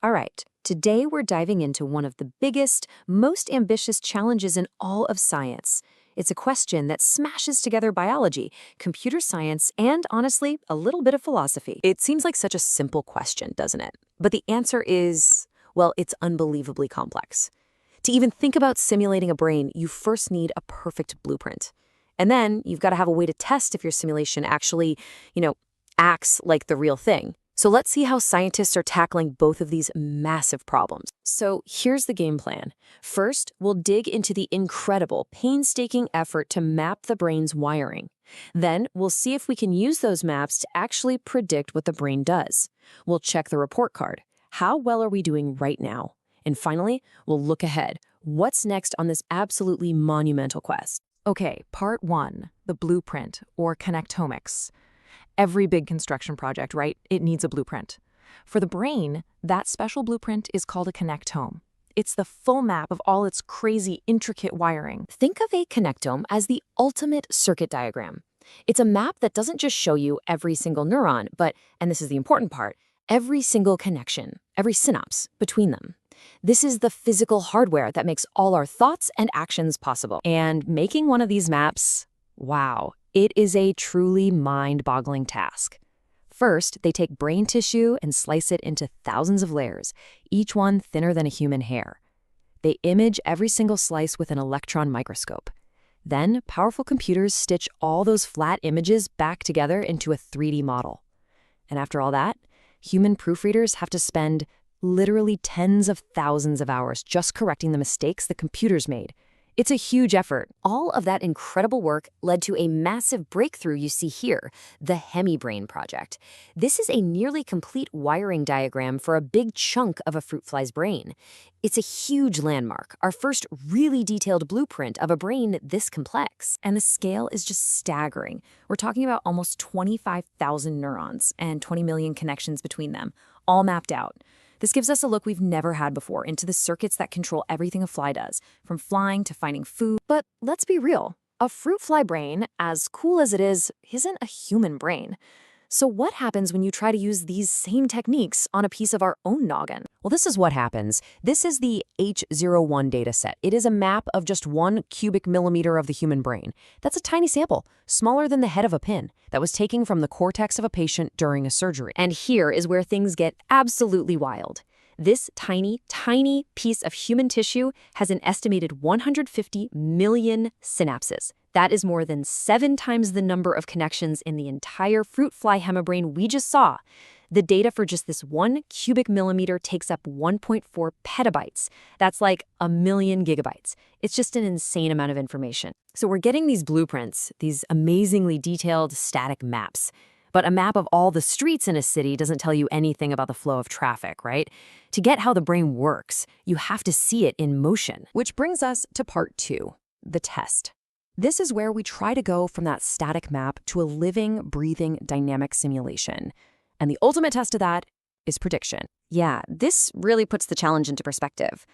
All right, today we're diving into one of the biggest, most ambitious challenges in all of science. It's a question that smashes together biology, computer science, and honestly, a little bit of philosophy. It seems like such a simple question, doesn't it? But the answer is, well, it's unbelievably complex. To even think about simulating a brain, you first need a perfect blueprint. And then you've got to have a way to test if your simulation actually, you know, acts like the real thing. So let's see how scientists are tackling both of these massive problems. So here's the game plan. First, we'll dig into the incredible, painstaking effort to map the brain's wiring. Then we'll see if we can use those maps to actually predict what the brain does. We'll check the report card. How well are we doing right now? And finally, we'll look ahead. What's next on this absolutely monumental quest? Okay, part one, the blueprint, or connectomics. Every big construction project, right? It needs a blueprint. For the brain, that special blueprint is called a connectome. It's the full map of all its crazy, intricate wiring. Think of a connectome as the ultimate circuit diagram. It's a map that doesn't just show you every single neuron, but, and this is the important part, every single connection, every synapse between them. This is the physical hardware that makes all our thoughts and actions possible. And making one of these maps, wow, it is a truly mind-boggling task. First, they take brain tissue and slice it into thousands of layers, each one thinner than a human hair. They image every single slice with an electron microscope. Then, powerful computers stitch all those flat images back together into a 3D model. And after all that, human proofreaders have to spend literally tens of thousands of hours just correcting the mistakes the computers made. It's a huge effort. All of that incredible work led to a massive breakthrough you see here, the HemiBrain project. This is a nearly complete wiring diagram for a big chunk of a fruit fly's brain. It's a huge landmark, our first really detailed blueprint of a brain this complex. And the scale is just staggering. We're talking about almost 25,000 neurons and 20 million connections between them, all mapped out. This gives us a look we've never had before into the circuits that control everything a fly does, from flying to finding food. But let's be real, a fruit fly brain, as cool as it is, isn't a human brain. So what happens when you try to use these same techniques on a piece of our own noggin? Well, this is what happens. This is the H01 dataset. It is a map of just 1 cubic millimeter of the human brain. That's a tiny sample, smaller than the head of a pin, that was taken from the cortex of a patient during a surgery. And here is where things get absolutely wild. This tiny, tiny piece of human tissue has an estimated 150 million synapses. That is more than 7 times the number of connections in the entire fruit fly hemibrain we just saw. The data for just this 1 cubic millimeter takes up 1.4 petabytes. That's like a million gigabytes. It's just an insane amount of information. So we're getting these blueprints, these amazingly detailed static maps. But a map of all the streets in a city doesn't tell you anything about the flow of traffic, right? To get how the brain works, you have to see it in motion. Which brings us to part 2, the test. This is where we try to go from that static map to a living, breathing, dynamic simulation. And the ultimate test of that is prediction. Yeah, this really puts the challenge into perspective.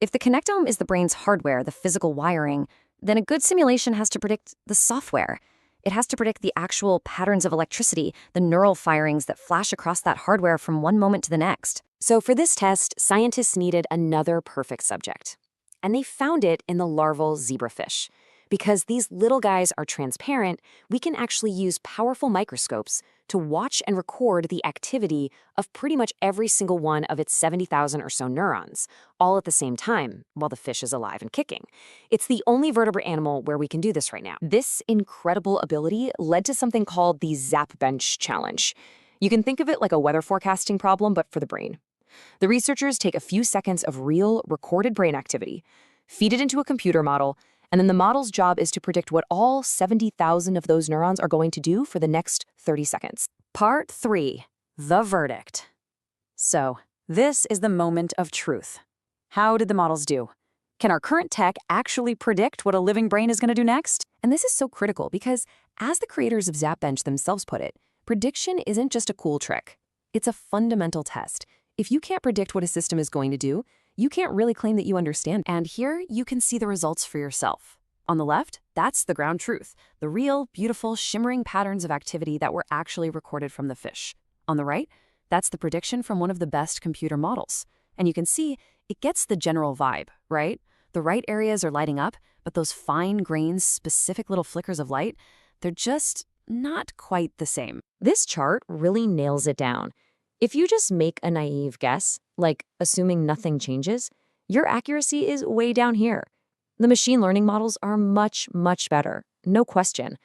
If the connectome is the brain's hardware, the physical wiring, then a good simulation has to predict the software. It has to predict the actual patterns of electricity, the neural firings that flash across that hardware from one moment to the next. So for this test, scientists needed another perfect subject. And they found it in the larval zebrafish. Because these little guys are transparent, we can actually use powerful microscopes to watch and record the activity of pretty much every single one of its 70,000 or so neurons, all at the same time, while the fish is alive and kicking. It's the only vertebrate animal where we can do this right now. This incredible ability led to something called the Zap Bench Challenge. You can think of it like a weather forecasting problem, but for the brain. The researchers take a few seconds of real, recorded brain activity, feed it into a computer model, and then the model's job is to predict what all 70,000 of those neurons are going to do for the next 30 seconds. Part 3, the verdict. So, this is the moment of truth. How did the models do? Can our current tech actually predict what a living brain is going to do next? And this is so critical because, as the creators of ZapBench themselves put it, prediction isn't just a cool trick. It's a fundamental test. If you can't predict what a system is going to do, you can't really claim that you understand. And here you can see the results for yourself. On the left, that's the ground truth, the real, beautiful, shimmering patterns of activity that were actually recorded from the fish. On the right, That's the prediction from one of the best computer models. And you can see it gets the general vibe, right? The right areas are lighting up, but those fine grains, specific little flickers of light, they're just not quite the same. This chart really nails it down. If you just make a naive guess, like assuming nothing changes, your accuracy is way down here. The machine learning models are much, much better, no question.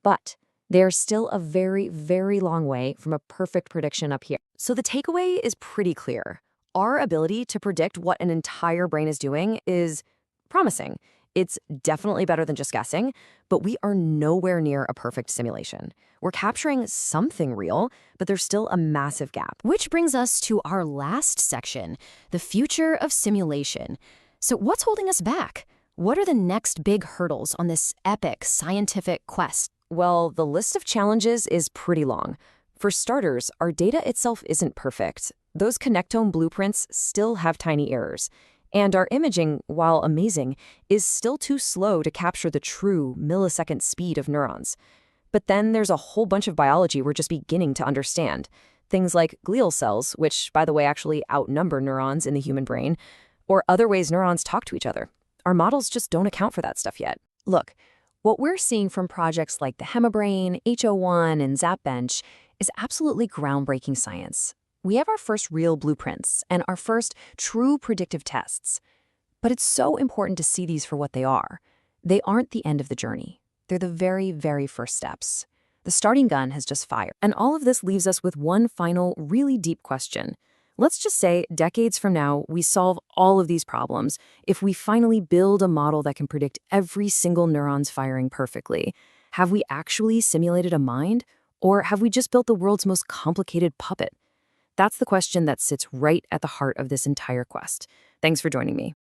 But they're still a very, very long way from a perfect prediction up here. So the takeaway is pretty clear. Our ability to predict what an entire brain is doing is promising. It's definitely better than just guessing, but we are nowhere near a perfect simulation. We're capturing something real, but there's still a massive gap. Which brings us to our last section, the future of simulation. So what's holding us back? What are the next big hurdles on this epic scientific quest? Well, the list of challenges is pretty long. For starters, our data itself isn't perfect. Those connectome blueprints still have tiny errors. And our imaging, while amazing, is still too slow to capture the true millisecond speed of neurons. But then there's a whole bunch of biology we're just beginning to understand. Things like glial cells, which, by the way, actually outnumber neurons in the human brain, or other ways neurons talk to each other. Our models just don't account for that stuff yet. Look, what we're seeing from projects like the HemaBrain, HO1, and ZapBench is absolutely groundbreaking science. We have our first real blueprints and our first true predictive tests. But it's so important to see these for what they are. They aren't the end of the journey. They're the very, very first steps. The starting gun has just fired. And all of this leaves us with one final, really deep question. Let's just say decades from now, we solve all of these problems if we finally build a model that can predict every single neuron's firing perfectly. Have we actually simulated a mind? Or have we just built the world's most complicated puppet? That's the question that sits right at the heart of this entire quest. Thanks for joining me.